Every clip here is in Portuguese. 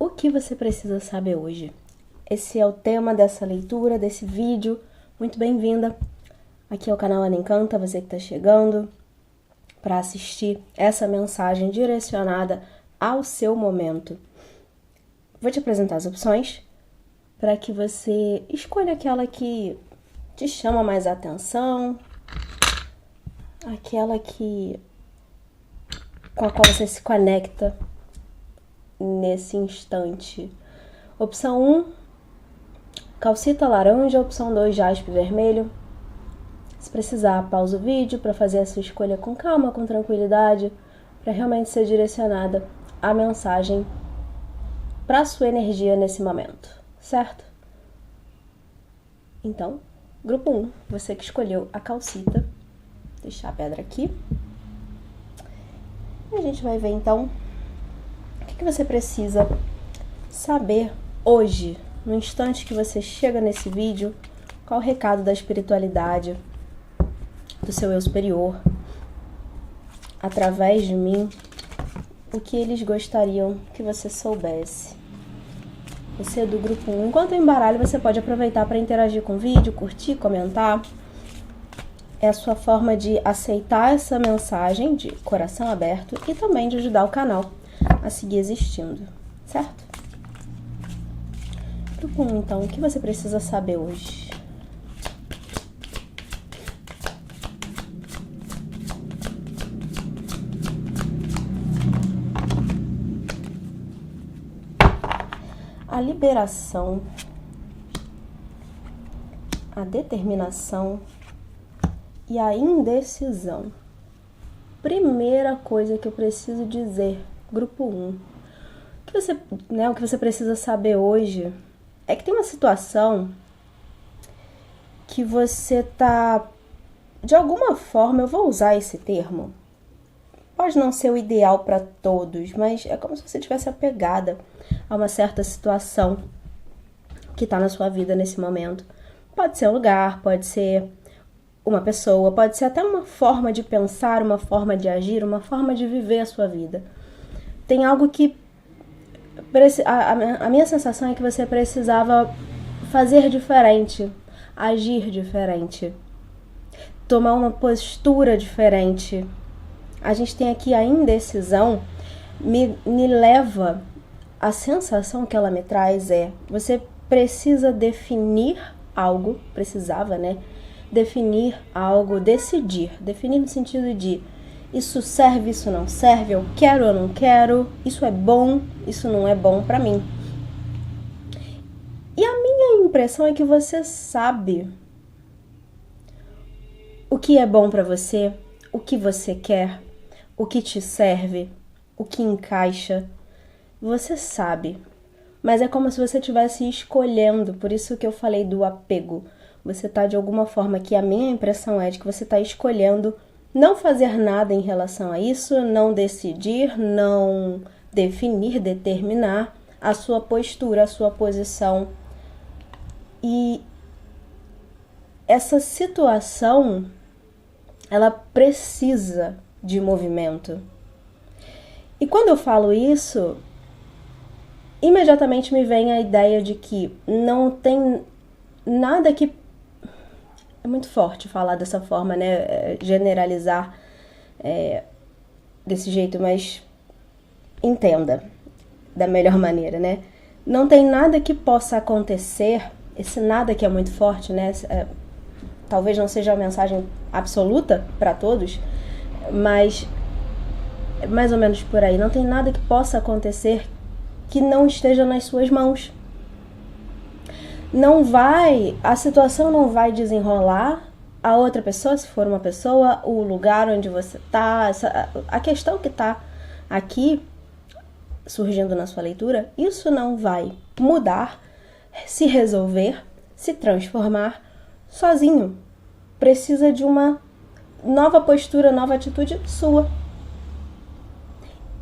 O que você precisa saber hoje? Esse é o tema dessa leitura, desse vídeo. Muito bem-vinda. Aqui é o canal Ana Encanta, você que está chegando para assistir essa mensagem direcionada ao seu momento. Vou te apresentar as opções para que você escolha aquela que te chama mais atenção, aquela com a qual você se conecta nesse instante. Opção 1, calcita laranja. Opção 2, jaspe vermelho. Se precisar, pausa o vídeo para fazer a sua escolha com calma, com tranquilidade, para realmente ser direcionada a mensagem para a sua energia nesse momento, certo? Então, grupo 1, você que escolheu a calcita, vou deixar a pedra aqui. E a gente vai ver então o que você precisa saber hoje, no instante que você chega nesse vídeo, qual o recado da espiritualidade, do seu eu superior, através de mim, o que eles gostariam que você soubesse. Você é do grupo 1. Enquanto eu embaralho, você pode aproveitar para interagir com o vídeo, curtir, comentar. É a sua forma de aceitar essa mensagem de coração aberto e também de ajudar o canal a seguir existindo, certo? Grupo 1, então, o que você precisa saber hoje? A liberação, a determinação e a indecisão. Primeira coisa que eu preciso dizer, grupo 1, o que você precisa saber hoje é que tem uma situação que você tá, de alguma forma, eu vou usar esse termo, pode não ser o ideal para todos, mas é como se você estivesse apegada a uma certa situação que está na sua vida nesse momento. Pode ser um lugar, pode ser uma pessoa, pode ser até uma forma de pensar, uma forma de agir, uma forma de viver a sua vida. Tem algo que a minha sensação é que você precisava fazer diferente, agir diferente, tomar uma postura diferente. A gente tem aqui a indecisão, me leva, a sensação que ela me traz é, você precisa definir algo, precisava, né? Definir algo, decidir no sentido de isso serve, isso não serve, eu quero ou não quero, isso é bom, isso não é bom pra mim. E a minha impressão é que você sabe o que é bom pra você, o que você quer, o que te serve, o que encaixa. Você sabe, mas é como se você estivesse escolhendo, por isso que eu falei do apego. Você está de alguma forma, que a minha impressão é de que você está escolhendo não fazer nada em relação a isso, não decidir, não definir, determinar a sua postura, a sua posição. E essa situação, ela precisa de movimento. E quando eu falo isso, imediatamente me vem a ideia de que não tem nada que... É muito forte falar dessa forma, né? Generalizar desse jeito, mas entenda da melhor maneira, né? Não tem nada que possa acontecer, esse nada que é muito forte, né? Talvez não seja uma mensagem absoluta para todos, mas é mais ou menos por aí. Não tem nada que possa acontecer que não esteja nas suas mãos. A situação não vai desenrolar, a outra pessoa, se for uma pessoa, o lugar onde você está, a questão que está aqui surgindo na sua leitura, isso não vai mudar, se resolver, se transformar sozinho. Precisa de uma nova postura, nova atitude sua.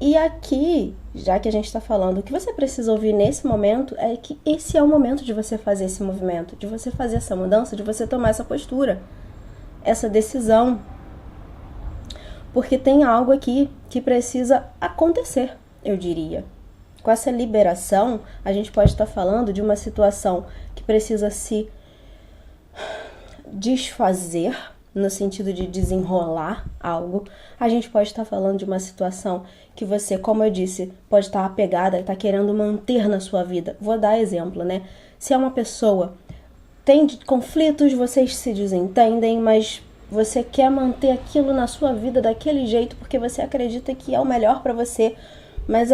E aqui, já que a gente está falando, o que você precisa ouvir nesse momento é que esse é o momento de você fazer esse movimento, de você fazer essa mudança, de você tomar essa postura, essa decisão. Porque tem algo aqui que precisa acontecer, eu diria. Com essa liberação, a gente pode estar falando de uma situação que precisa se desfazer, no sentido de desenrolar algo. A gente pode estar falando de uma situação que você, como eu disse, pode estar apegada, está querendo manter na sua vida. Vou dar exemplo, né? Se é uma pessoa, tem conflitos, vocês se desentendem, mas você quer manter aquilo na sua vida daquele jeito porque você acredita que é o melhor para você, mas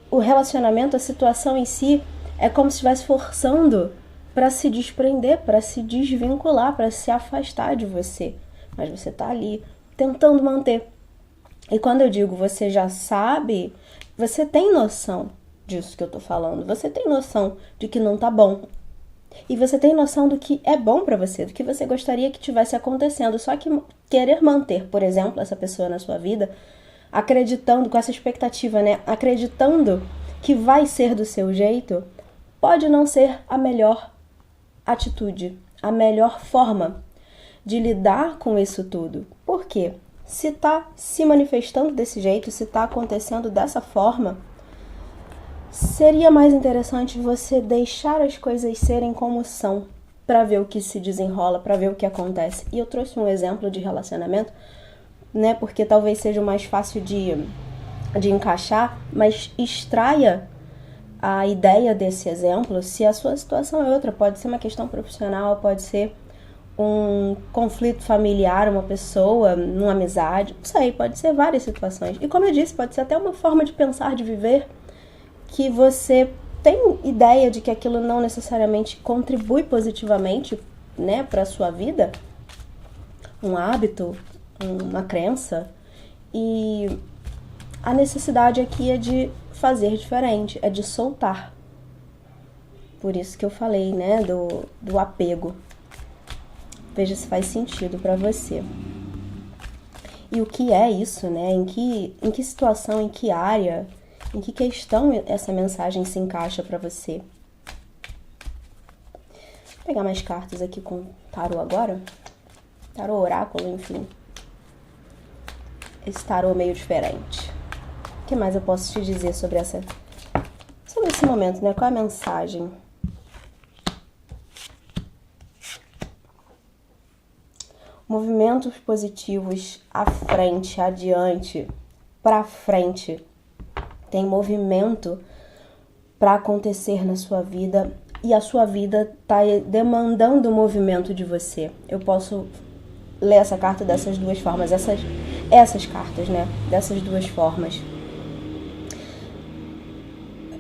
o relacionamento, a situação em si, é como se estivesse forçando para se desprender, para se desvincular, para se afastar de você. Mas você tá ali tentando manter. E quando eu digo você já sabe, você tem noção disso que eu tô falando. Você tem noção de que não tá bom. E você tem noção do que é bom para você, do que você gostaria que tivesse acontecendo. Só que querer manter, por exemplo, essa pessoa na sua vida, acreditando, com essa expectativa, né? Acreditando que vai ser do seu jeito, pode não ser a melhor atitude, a melhor forma de lidar com isso tudo. Por quê? Se tá se manifestando desse jeito, se tá acontecendo dessa forma, seria mais interessante você deixar as coisas serem como são, para ver o que se desenrola, para ver o que acontece. E eu trouxe um exemplo de relacionamento, né, porque talvez seja o mais fácil de encaixar, mas extraia a ideia desse exemplo se a sua situação é outra. Pode ser uma questão profissional, pode ser um conflito familiar, uma pessoa, numa amizade, não sei, pode ser várias situações. E como eu disse, pode ser até uma forma de pensar, de viver, que você tem ideia de que aquilo não necessariamente contribui positivamente, né, para a sua vida, um hábito, uma crença, e a necessidade aqui é de fazer diferente, é de soltar. Por isso que eu falei, né, do apego. Veja se faz sentido para você. E o que é isso, né? Em que situação, em que área, em que questão essa mensagem se encaixa para você? Vou pegar mais cartas aqui com tarô agora. Tarô oráculo, enfim. Esse tarô meio diferente. O que mais eu posso te dizer sobre esse momento, né? Qual é a mensagem? Movimentos positivos à frente, adiante, pra frente. Tem movimento para acontecer na sua vida e a sua vida tá demandando movimento de você. Eu posso ler essa carta dessas duas formas, essas cartas, né? Dessas duas formas.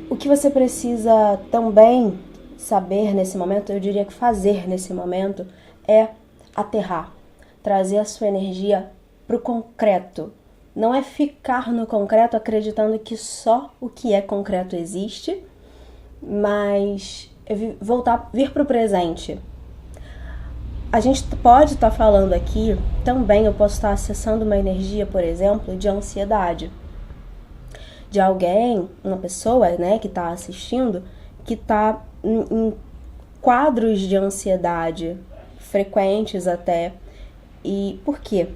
O que você precisa também saber nesse momento, eu diria que fazer nesse momento, é aterrar. Trazer a sua energia pro concreto. Não é ficar no concreto acreditando que só o que é concreto existe, mas é vir pro presente. A gente pode estar falando aqui, também eu posso estar acessando uma energia, por exemplo, de ansiedade. De alguém, uma pessoa, né, que está assistindo, que está em quadros de ansiedade, frequentes até. E por quê?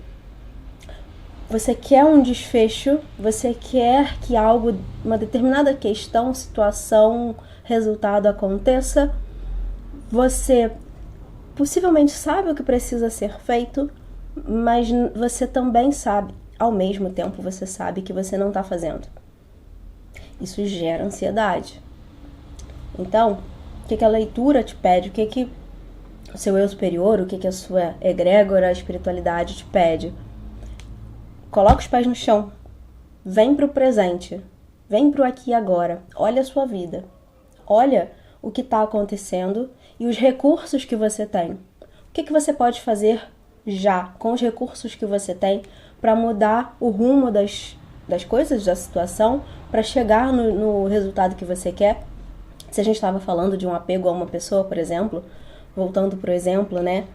Você quer um desfecho, você quer que algo, uma determinada questão, situação, resultado aconteça. Você possivelmente sabe o que precisa ser feito, mas você também sabe, ao mesmo tempo você sabe que você não está fazendo. Isso gera ansiedade. Então, o que a leitura te pede? O que o seu eu superior, o que a sua egrégora, a espiritualidade te pede? Coloca os pés no chão. Vem pro presente. Vem pro aqui e agora. Olha a sua vida. Olha o que está acontecendo e os recursos que você tem. O que você pode fazer já com os recursos que você tem para mudar o rumo das coisas, da situação, para chegar no resultado que você quer? Se a gente estava falando de um apego a uma pessoa, por exemplo, voltando pro exemplo, né?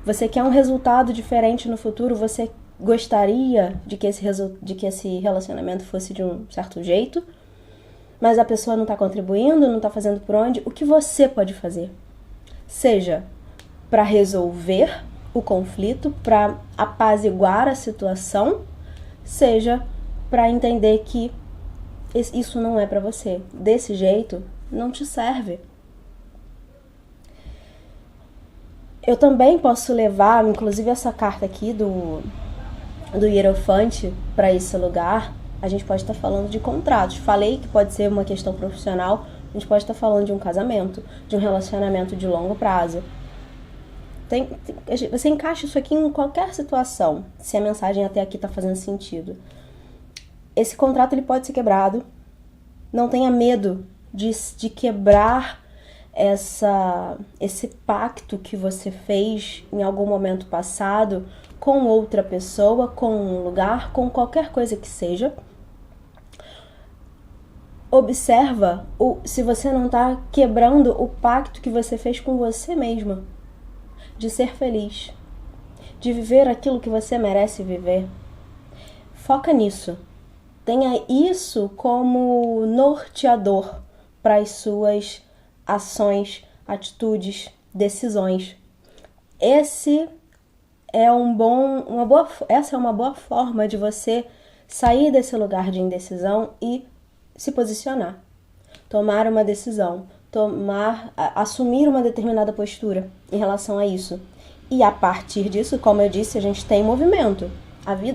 Você quer um resultado diferente no futuro, você gostaria de que esse relacionamento fosse de um certo jeito, mas a pessoa não está contribuindo, não está fazendo por onde. O que você pode fazer? Seja para resolver o conflito, para apaziguar a situação, seja para entender que isso não é pra você. Desse jeito, não te serve. Eu também posso levar, inclusive essa carta aqui do Hierofante para esse lugar. A gente pode estar falando de contratos. Falei que pode ser uma questão profissional, a gente pode estar falando de um casamento, de um relacionamento de longo prazo. Você encaixa isso aqui em qualquer situação, se a mensagem até aqui está fazendo sentido. Esse contrato ele pode ser quebrado. Não tenha medo de quebrar esse pacto que você fez em algum momento passado com outra pessoa, com um lugar, com qualquer coisa que seja. Observa se você não está quebrando o pacto que você fez com você mesma, de ser feliz, de viver aquilo que você merece viver. Foca nisso. Tenha isso como norteador para as suas ações, atitudes, decisões. Essa é uma boa forma de você sair desse lugar de indecisão e se posicionar. Tomar uma decisão, assumir uma determinada postura em relação a isso. E a partir disso, como eu disse, a gente tem movimento.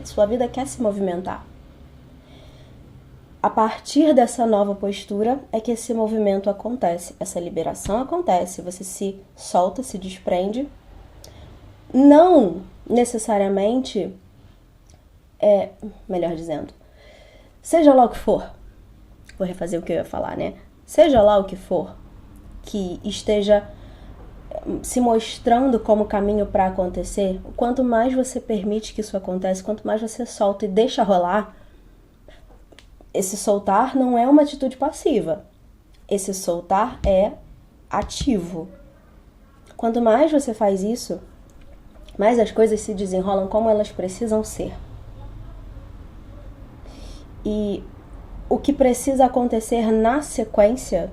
Sua vida quer se movimentar. A partir dessa nova postura é que esse movimento acontece, essa liberação acontece, você se solta, se desprende. Não necessariamente, melhor dizendo, seja lá o que for, vou refazer o que eu ia falar, né? Seja lá o que for que esteja se mostrando como caminho para acontecer, quanto mais você permite que isso aconteça, quanto mais você solta e deixa rolar, esse soltar não é uma atitude passiva. Esse soltar é ativo. Quanto mais você faz isso, mais as coisas se desenrolam como elas precisam ser. E o que precisa acontecer na sequência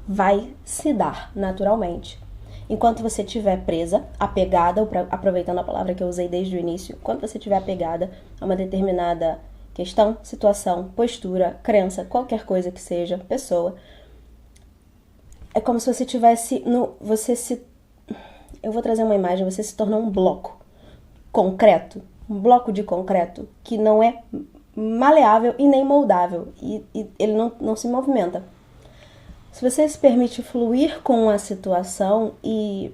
vai se dar naturalmente. Enquanto você estiver presa, apegada, aproveitando a palavra que eu usei desde o início, enquanto você estiver apegada a uma determinada questão, situação, postura, crença, qualquer coisa que seja, pessoa, é como se você tivesse eu vou trazer uma imagem, você se tornou um bloco concreto, um bloco de concreto que não é maleável e nem moldável, e ele não se movimenta. Se você se permite fluir com a situação e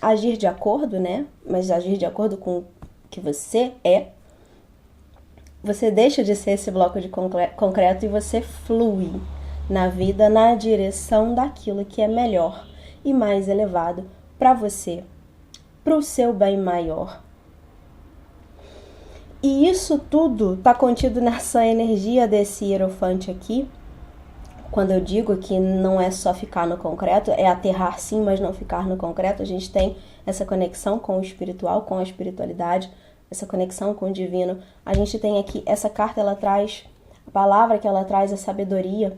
agir de acordo, né? Mas agir de acordo com o que você é, você deixa de ser esse bloco de concreto e você flui na vida na direção daquilo que é melhor e mais elevado para você, para o seu bem maior. E isso tudo está contido nessa energia desse hierofante aqui. Quando eu digo que não é só ficar no concreto, é aterrar sim, mas não ficar no concreto, a gente tem essa conexão com o espiritual, com a espiritualidade, essa conexão com o divino. A gente tem aqui, essa carta, ela traz, a palavra que ela traz é sabedoria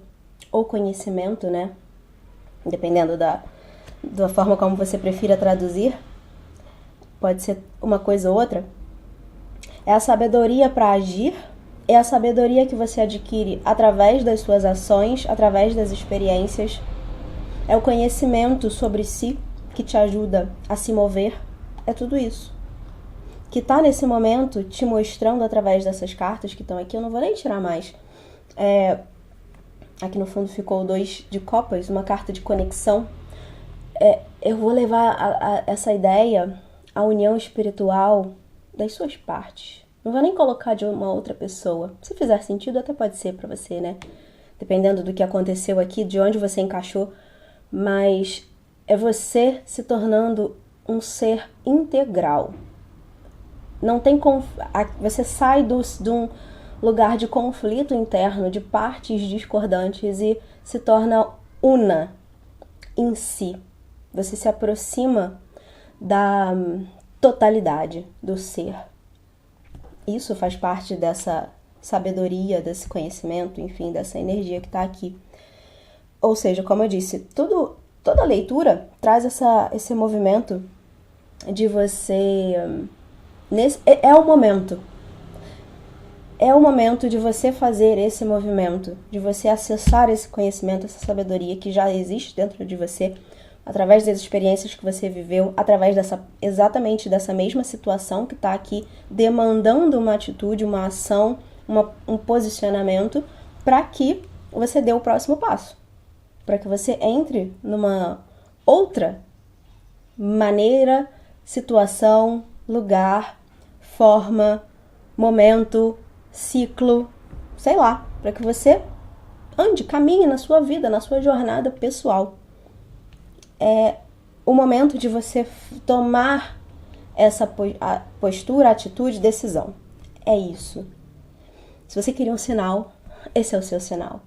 ou conhecimento, né? Dependendo da forma como você prefira traduzir, pode ser uma coisa ou outra. É a sabedoria para agir, é a sabedoria que você adquire através das suas ações, através das experiências. É o conhecimento sobre si que te ajuda a se mover. É tudo isso que está nesse momento te mostrando através dessas cartas que estão aqui. Eu não vou nem tirar mais. Aqui no fundo ficou 2 de copas, uma carta de conexão. Eu vou levar essa ideia, a união espiritual das suas partes. Não vou nem colocar de uma outra pessoa. Se fizer sentido, até pode ser pra você, né? Dependendo do que aconteceu aqui, de onde você encaixou. Mas é você se tornando um ser integral. Não tem você sai de um lugar de conflito interno, de partes discordantes e se torna una em si. Você se aproxima da totalidade do ser. Isso faz parte dessa sabedoria, desse conhecimento, enfim, dessa energia que está aqui. Ou seja, como eu disse, toda leitura traz esse movimento de você... é o momento. é o momento de você fazer esse movimento, de você acessar esse conhecimento, essa sabedoria que já existe dentro de você, através das experiências que você viveu, através exatamente dessa mesma situação que está aqui demandando uma atitude, uma ação, um posicionamento, para que você dê o próximo passo, para que você entre numa outra maneira, situação, lugar, forma, momento, ciclo, sei lá, para que você ande, caminhe na sua vida, na sua jornada pessoal. É o momento de você tomar essa postura, atitude, decisão. É isso. Se você queria um sinal, esse é o seu sinal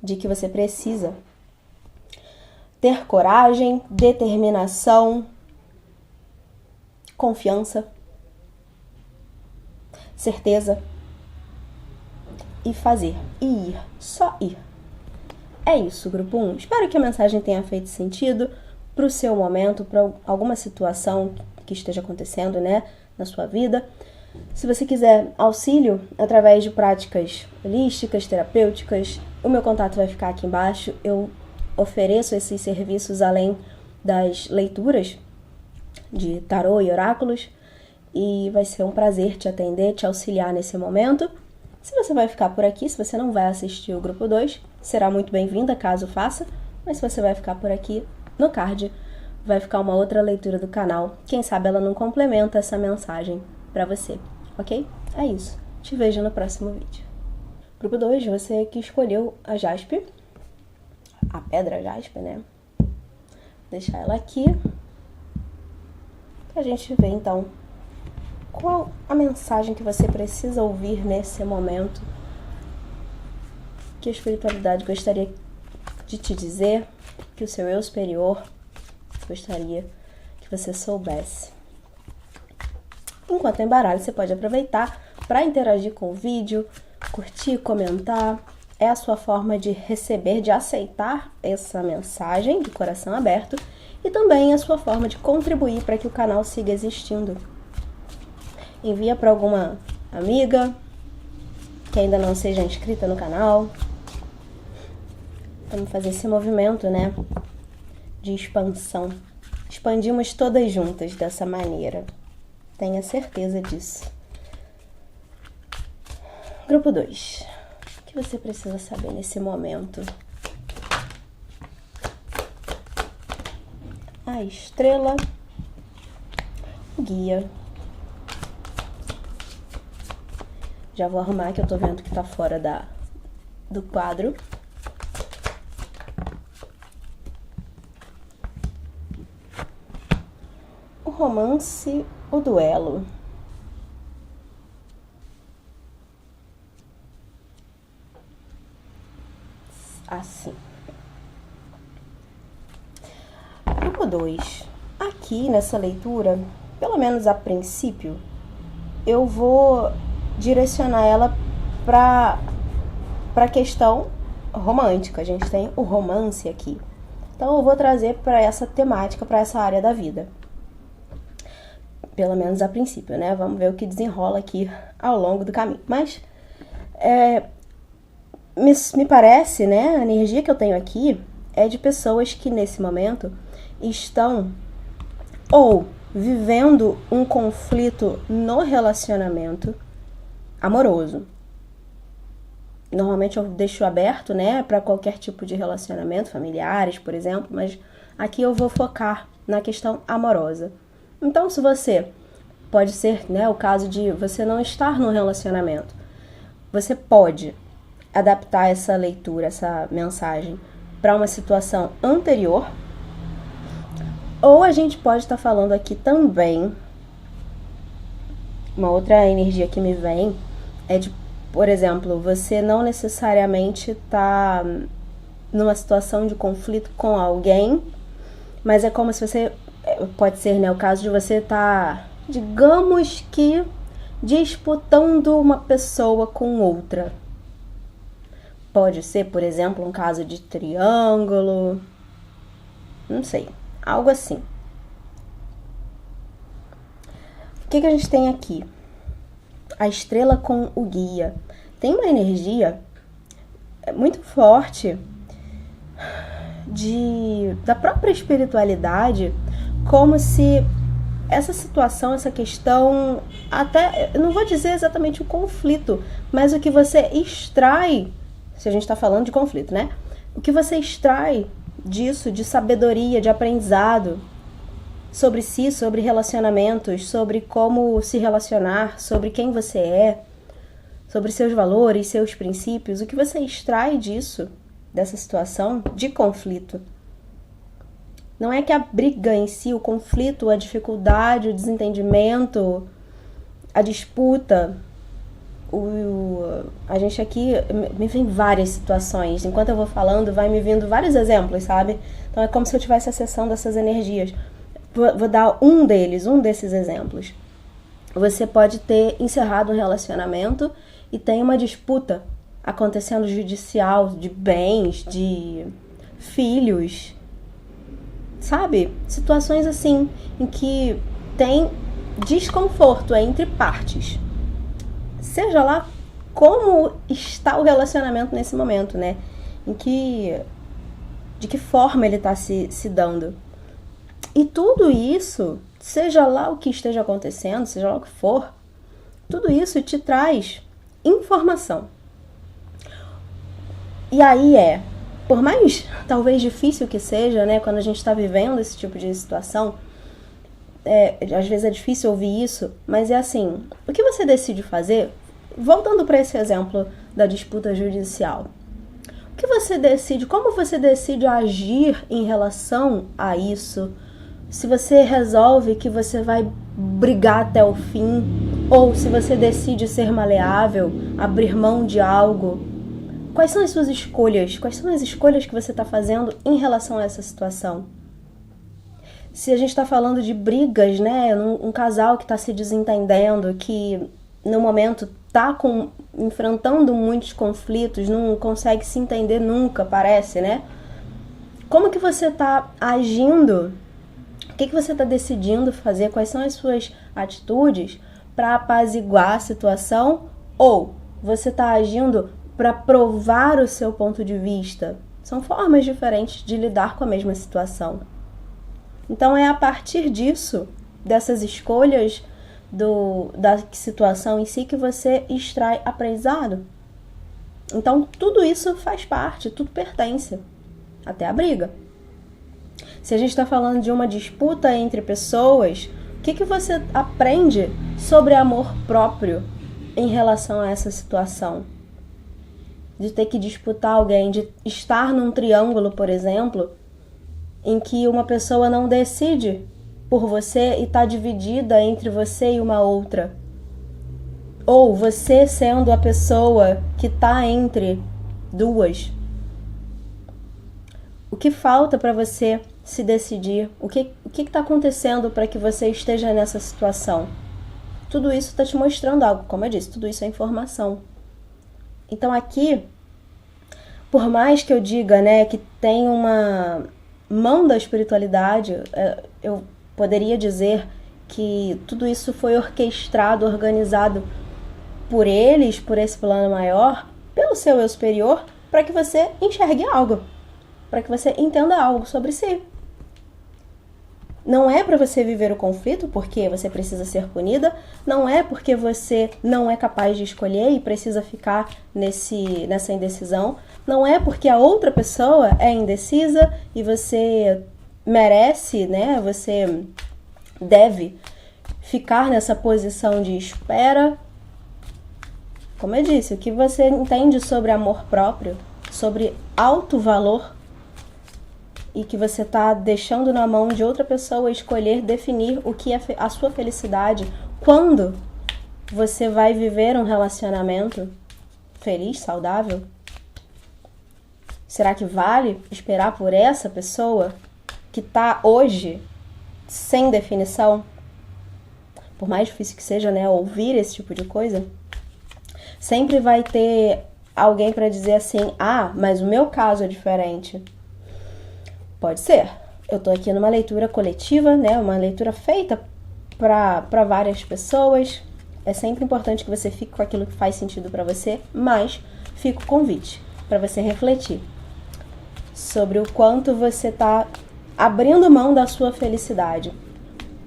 de que você precisa ter coragem, determinação, confiança, certeza e fazer, e ir, só ir. É isso, grupo 1. Espero que a mensagem tenha feito sentido para o seu momento, para alguma situação que esteja acontecendo, né, na sua vida. Se você quiser auxílio através de práticas holísticas, terapêuticas, o meu contato vai ficar aqui embaixo. Eu ofereço esses serviços além das leituras de tarô e oráculos e vai ser um prazer te atender, te auxiliar nesse momento. Se você vai ficar por aqui, se você não vai assistir o grupo 2, será muito bem-vinda caso faça, mas se você vai ficar por aqui, no card vai ficar uma outra leitura do canal. Quem sabe ela não complementa essa mensagem para você, ok? É isso. Te vejo no próximo vídeo. Grupo 2, você que escolheu a jaspe, a pedra jaspe, né? Vou deixar ela aqui pra gente ver então qual a mensagem que você precisa ouvir nesse momento, que a espiritualidade gostaria de te dizer, que o seu eu superior gostaria que você soubesse. Enquanto embaralho, você pode aproveitar para interagir com o vídeo, curtir, comentar. É a sua forma de receber, de aceitar essa mensagem de coração aberto e também a sua forma de contribuir para que o canal siga existindo. Envia para alguma amiga que ainda não seja inscrita no canal. Vamos fazer esse movimento, né, de expansão. Expandimos todas juntas dessa maneira. Tenha certeza disso. Grupo 2. O que você precisa saber nesse momento? A estrela, o guia. Já vou arrumar que eu tô vendo que tá fora do quadro. O romance, o duelo. Assim. Grupo 2. Aqui nessa leitura, pelo menos a princípio, eu vou direcionar ela para a questão romântica. A gente tem o romance aqui. Então eu vou trazer para essa temática, para essa área da vida. Pelo menos a princípio, né? Vamos ver o que desenrola aqui ao longo do caminho. Mas me parece, né? A energia que eu tenho aqui é de pessoas que nesse momento estão ou vivendo um conflito no relacionamento amoroso. Normalmente eu deixo aberto, né, para qualquer tipo de relacionamento, familiares, por exemplo, mas aqui eu vou focar na questão amorosa. Então, se você, pode ser, né, o caso de você não estar no relacionamento, você pode adaptar essa leitura, essa mensagem para uma situação anterior, ou a gente pode estar falando aqui também, uma outra energia que me vem é de, por exemplo, você não necessariamente tá numa situação de conflito com alguém, mas é como se você, pode ser, né, o caso de você estar, digamos que, disputando uma pessoa com outra. Pode ser, por exemplo, um caso de triângulo, não sei, algo assim. O que a gente tem aqui? a estrela com o guia. Tem uma energia muito forte da própria espiritualidade, como se essa situação, essa questão, até, eu não vou dizer exatamente o conflito, mas o que você extrai, se a gente está falando de conflito, né? O que você extrai disso, de sabedoria, de aprendizado sobre si, sobre relacionamentos, sobre como se relacionar, sobre quem você é, sobre seus valores, seus princípios, o que você extrai disso, dessa situação de conflito. Não é que a briga em si, o conflito, a dificuldade, o desentendimento, a disputa, a gente aqui, me vem várias situações. Enquanto eu vou falando, vai me vindo vários exemplos, sabe? Então é como se eu estivesse acessando essas energias. Vou dar um desses exemplos. Você pode ter encerrado um relacionamento e tem uma disputa acontecendo judicial de bens, de filhos, sabe? Situações assim, em que tem desconforto entre partes. Seja lá como está o relacionamento nesse momento, né? De que forma ele está se dando. E tudo isso, seja lá o que esteja acontecendo, seja lá o que for, tudo isso te traz informação. E aí por mais talvez difícil que seja, né, quando a gente está vivendo esse tipo de situação, às vezes é difícil ouvir isso, mas é assim, o que você decide fazer, voltando para esse exemplo da disputa judicial, o que você decide, como você decide agir em relação a isso, se você resolve que você vai brigar até o fim, ou se você decide ser maleável, abrir mão de algo. Quais são as suas escolhas? Quais são as escolhas que você está fazendo em relação a essa situação? Se a gente está falando de brigas, né? Um casal que está se desentendendo, que no momento está enfrentando muitos conflitos, não consegue se entender nunca, parece, né? Como que você está agindo? O que você está decidindo fazer? Quais são as suas atitudes para apaziguar a situação? Ou você está agindo para provar o seu ponto de vista? São formas diferentes de lidar com a mesma situação. Então é a partir disso, dessas escolhas da situação em si, que você extrai aprendizado. Então tudo isso faz parte, tudo pertence, até a briga. Se a gente está falando de uma disputa entre pessoas, o que você aprende sobre amor próprio em relação a essa situação? De ter que disputar alguém, de estar num triângulo, por exemplo, em que uma pessoa não decide por você e está dividida entre você e uma outra. Ou você sendo a pessoa que está entre duas. O que falta para você se decidir? O que está acontecendo para que você esteja nessa situação? Tudo isso está te mostrando algo, como eu disse, tudo isso é informação. Então aqui, por mais que eu diga, né, que tem uma mão da espiritualidade, eu poderia dizer que tudo isso foi orquestrado, organizado por eles, por esse plano maior, pelo seu eu superior, para que você enxergue algo, para que você entenda algo sobre si. Não é para você viver o conflito porque você precisa ser punida, não é porque você não é capaz de escolher e precisa ficar nessa indecisão, não é porque a outra pessoa é indecisa e você merece, né? Você deve ficar nessa posição de espera. Como eu disse, o que você entende sobre amor próprio, sobre alto valor, e que você está deixando na mão de outra pessoa escolher, definir o que é a sua felicidade, quando você vai viver um relacionamento feliz, saudável? Será que vale esperar por essa pessoa que está hoje sem definição? Por mais difícil que seja, né, ouvir esse tipo de coisa, sempre vai ter alguém para dizer assim, mas o meu caso é diferente. Pode ser. Eu tô aqui numa leitura coletiva, né? Uma leitura feita para várias pessoas. É sempre importante que você fique com aquilo que faz sentido para você, mas fica o convite para você refletir sobre o quanto você tá abrindo mão da sua felicidade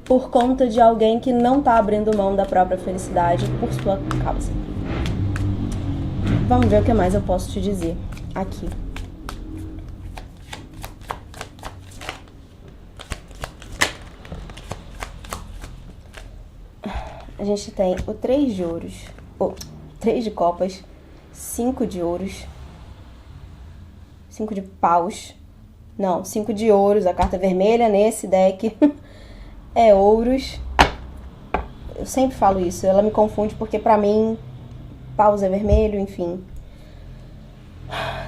por conta de alguém que não tá abrindo mão da própria felicidade por sua causa. Vamos ver o que mais eu posso te dizer aqui. A gente tem o 3 de ouros, 3 de copas, 5 de ouros, 5 de paus, não, 5 de ouros, a carta vermelha nesse deck é ouros. Eu sempre falo isso, ela me confunde porque pra mim paus é vermelho, enfim.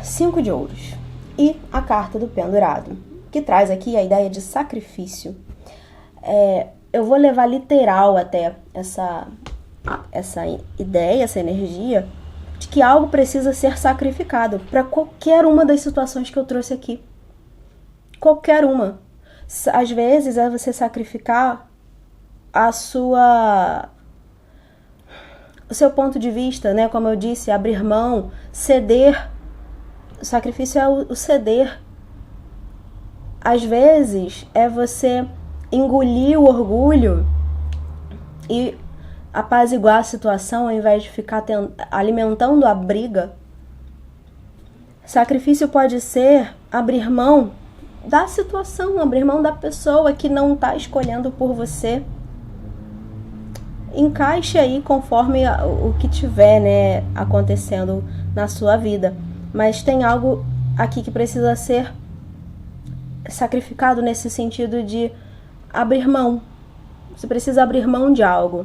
5 de ouros e a carta do pendurado, que traz aqui a ideia de sacrifício. Eu vou levar literal até essa ideia, essa energia de que algo precisa ser sacrificado para qualquer uma das situações que eu trouxe aqui. Qualquer uma. Às vezes é você sacrificar o seu ponto de vista, né? Como eu disse, abrir mão, ceder. O sacrifício é o ceder. Às vezes é você engolir o orgulho e apaziguar a situação ao invés de ficar alimentando a briga. Sacrifício pode ser abrir mão da situação, abrir mão da pessoa que não está escolhendo por você. Encaixe aí conforme o que tiver, né, acontecendo na sua vida. Mas tem algo aqui que precisa ser sacrificado nesse sentido de abrir mão. Você precisa abrir mão de algo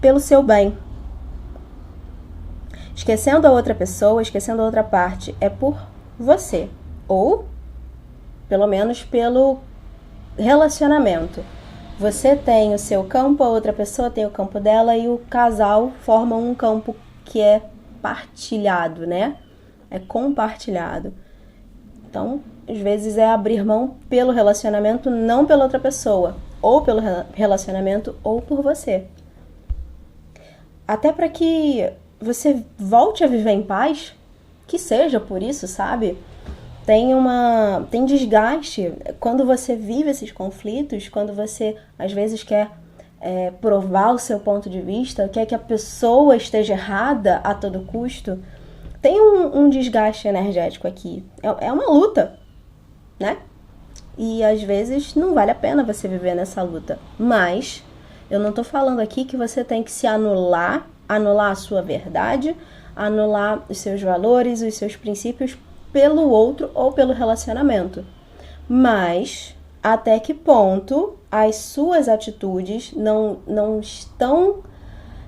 pelo seu bem. Esquecendo a outra pessoa, esquecendo a outra parte, é por você. Ou, pelo menos, pelo relacionamento. Você tem o seu campo, a outra pessoa tem o campo dela e o casal forma um campo que é partilhado, né? É compartilhado. Então, às vezes é abrir mão pelo relacionamento, não pela outra pessoa. Ou pelo relacionamento, ou por você. Até para que você volte a viver em paz, que seja por isso, sabe? Tem desgaste quando você vive esses conflitos, quando você, às vezes, quer provar o seu ponto de vista, quer que a pessoa esteja errada a todo custo. Tem um desgaste energético aqui. É uma luta, né? E, às vezes, não vale a pena você viver nessa luta. Mas eu não tô falando aqui que você tem que se anular a sua verdade, anular os seus valores, os seus princípios pelo outro ou pelo relacionamento. Mas até que ponto as suas atitudes não estão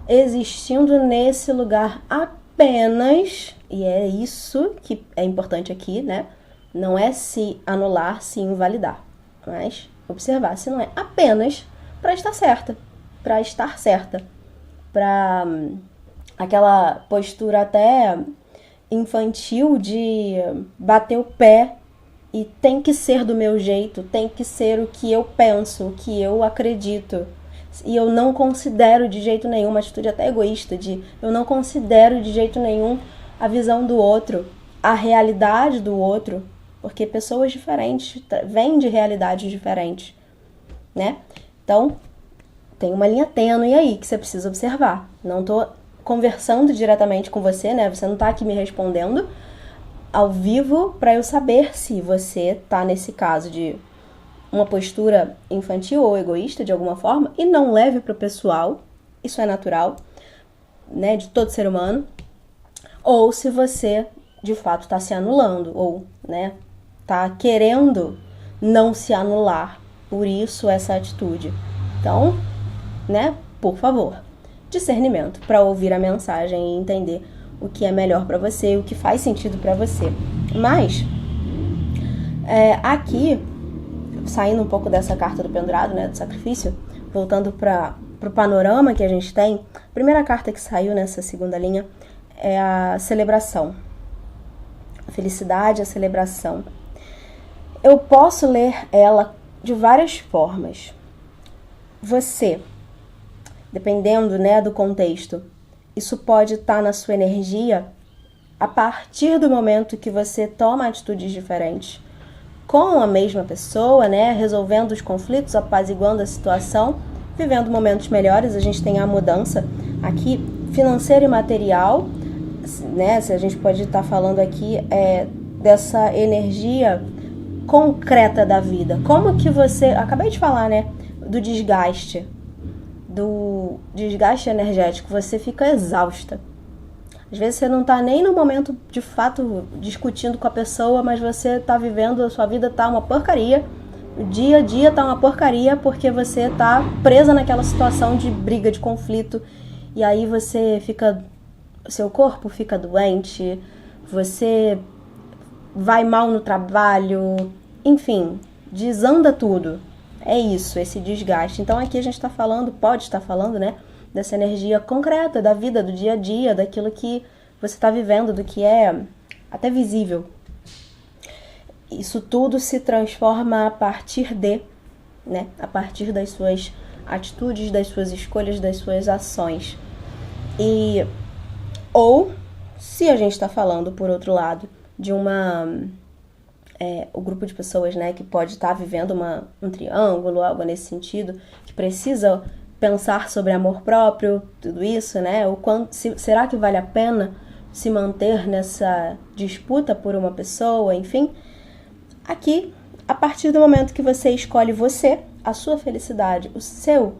existindo nesse lugar apenas, e é isso que é importante aqui, né? Não é se anular, se invalidar, mas observar se não é apenas para estar certa, para aquela postura até infantil de bater o pé e tem que ser do meu jeito, tem que ser o que eu penso, o que eu acredito. E eu não considero de jeito nenhum, uma atitude até egoísta, eu não considero de jeito nenhum a visão do outro, a realidade do outro, porque pessoas diferentes vêm de realidades diferentes, né? Então, tem uma linha tênue aí que você precisa observar. Não tô conversando diretamente com você, né? Você não tá aqui me respondendo ao vivo para eu saber se você tá nesse caso de uma postura infantil ou egoísta de alguma forma, e não leve pro pessoal, isso é natural, né, de todo ser humano, ou se você de fato tá se anulando, ou, né, tá querendo não se anular, por isso essa atitude. Então, né, por favor, discernimento para ouvir a mensagem e entender o que é melhor para você, o que faz sentido para você. Mas, aqui, saindo um pouco dessa carta do pendurado, né, do sacrifício, voltando para o panorama que a gente tem, a primeira carta que saiu nessa segunda linha é a celebração. A felicidade, a celebração. Eu posso ler ela de várias formas. Você dependendo, né, do contexto. Isso pode estar na sua energia a partir do momento que você toma atitudes diferentes com a mesma pessoa, né, resolvendo os conflitos, apaziguando a situação, vivendo momentos melhores. A gente tem a mudança aqui financeira e material, né, se a gente pode estar falando aqui dessa energia concreta da vida. Como que você, acabei de falar, né, do desgaste energético, você fica exausta. Às vezes você não tá nem no momento de fato discutindo com a pessoa, mas você tá vivendo, a sua vida tá uma porcaria, o dia a dia tá uma porcaria porque você tá presa naquela situação de briga, de conflito, e aí você fica, seu corpo fica doente, você vai mal no trabalho, enfim, desanda tudo. É isso, esse desgaste. Então aqui a gente tá falando, pode estar falando, né, dessa energia concreta da vida, do dia a dia, daquilo que você está vivendo, do que é até visível. Isso tudo se transforma a partir né, a partir das suas atitudes, das suas escolhas, das suas ações. Ou, se a gente está falando, por outro lado, de o grupo de pessoas, né, que pode estar vivendo um triângulo, algo nesse sentido, que precisa pensar sobre amor próprio, tudo isso, né? Será que vale a pena se manter nessa disputa por uma pessoa, enfim? Aqui, a partir do momento que você escolhe você, a sua felicidade, o seu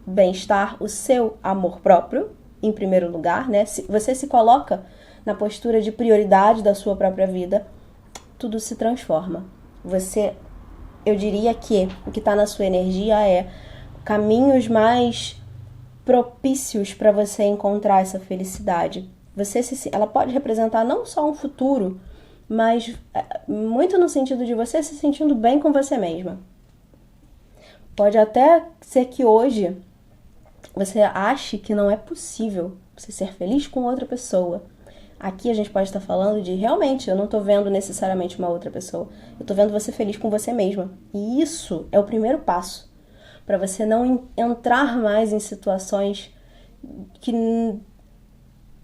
bem-estar, o seu amor próprio, em primeiro lugar, né? Você se coloca na postura de prioridade da sua própria vida, tudo se transforma. Eu diria que o que está na sua energia é caminhos mais propícios para você encontrar essa felicidade. Ela pode representar não só um futuro, mas muito no sentido de você se sentindo bem com você mesma. Pode até ser que hoje você ache que não é possível você ser feliz com outra pessoa. Aqui a gente pode estar falando de, realmente, eu não estou vendo necessariamente uma outra pessoa. Eu estou vendo você feliz com você mesma. E isso é o primeiro passo para você não entrar mais em situações que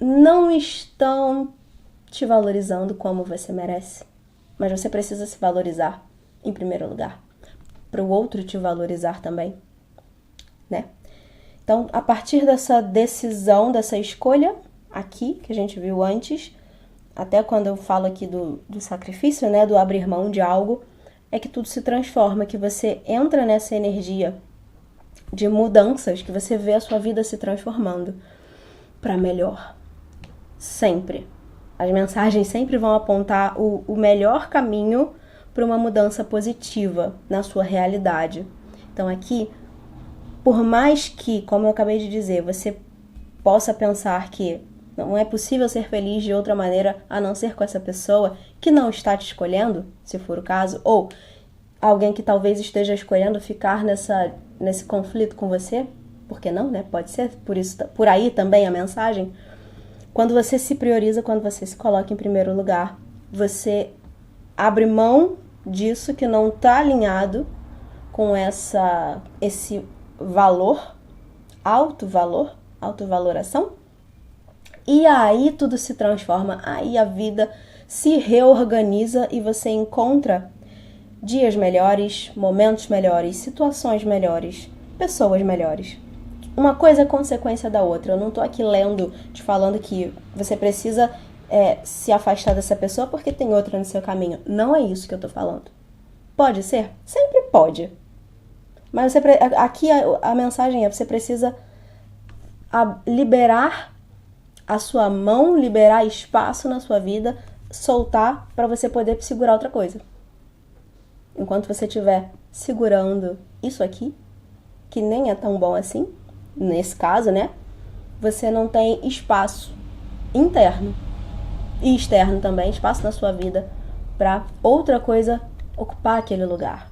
não estão te valorizando como você merece. Mas você precisa se valorizar em primeiro lugar, para o outro te valorizar também, né? Então, a partir dessa decisão, dessa escolha aqui, que a gente viu antes, até quando eu falo aqui do sacrifício, né, do abrir mão de algo, é que tudo se transforma, que você entra nessa energia de mudanças, que você vê a sua vida se transformando para melhor. Sempre. As mensagens sempre vão apontar o melhor caminho para uma mudança positiva na sua realidade. Então aqui, por mais que, como eu acabei de dizer, você possa pensar que não é possível ser feliz de outra maneira a não ser com essa pessoa que não está te escolhendo, se for o caso, ou alguém que talvez esteja escolhendo ficar nesse conflito com você, por que não, né? Pode ser, por aí também a mensagem. Quando você se prioriza, quando você se coloca em primeiro lugar, você abre mão disso que não está alinhado com esse valor, autovaloração, e aí tudo se transforma, aí a vida se reorganiza e você encontra dias melhores, momentos melhores, situações melhores, pessoas melhores. Uma coisa é consequência da outra. Eu não tô aqui te falando que você precisa se afastar dessa pessoa porque tem outra no seu caminho. Não é isso que eu tô falando. Pode ser? Sempre pode. Mas aqui a mensagem é: você precisa liberar a sua mão, liberar espaço na sua vida, soltar para você poder segurar outra coisa. Enquanto você estiver segurando isso aqui, que nem é tão bom assim, nesse caso, né? Você não tem espaço interno e externo também, espaço na sua vida para outra coisa ocupar aquele lugar.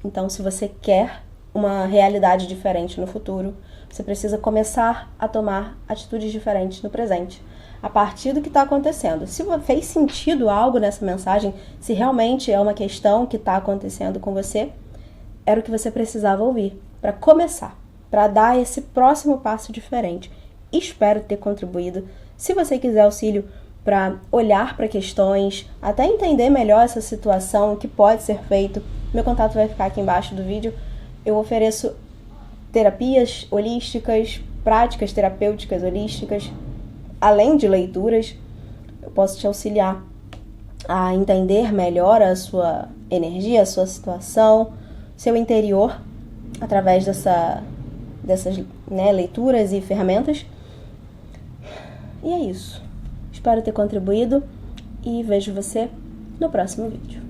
Então, se você quer uma realidade diferente no futuro, você precisa começar a tomar atitudes diferentes no presente, a partir do que está acontecendo. Se fez sentido algo nessa mensagem, se realmente é uma questão que está acontecendo com você, era o que você precisava ouvir para começar. para dar esse próximo passo diferente. Espero ter contribuído. Se você quiser auxílio para olhar para questões, até entender melhor essa situação, o que pode ser feito, meu contato vai ficar aqui embaixo do vídeo. Eu ofereço terapias holísticas, práticas terapêuticas holísticas, além de leituras. Eu posso te auxiliar a entender melhor a sua energia, a sua situação, seu interior, através dessas leituras e ferramentas. E é isso. Espero ter contribuído e vejo você no próximo vídeo.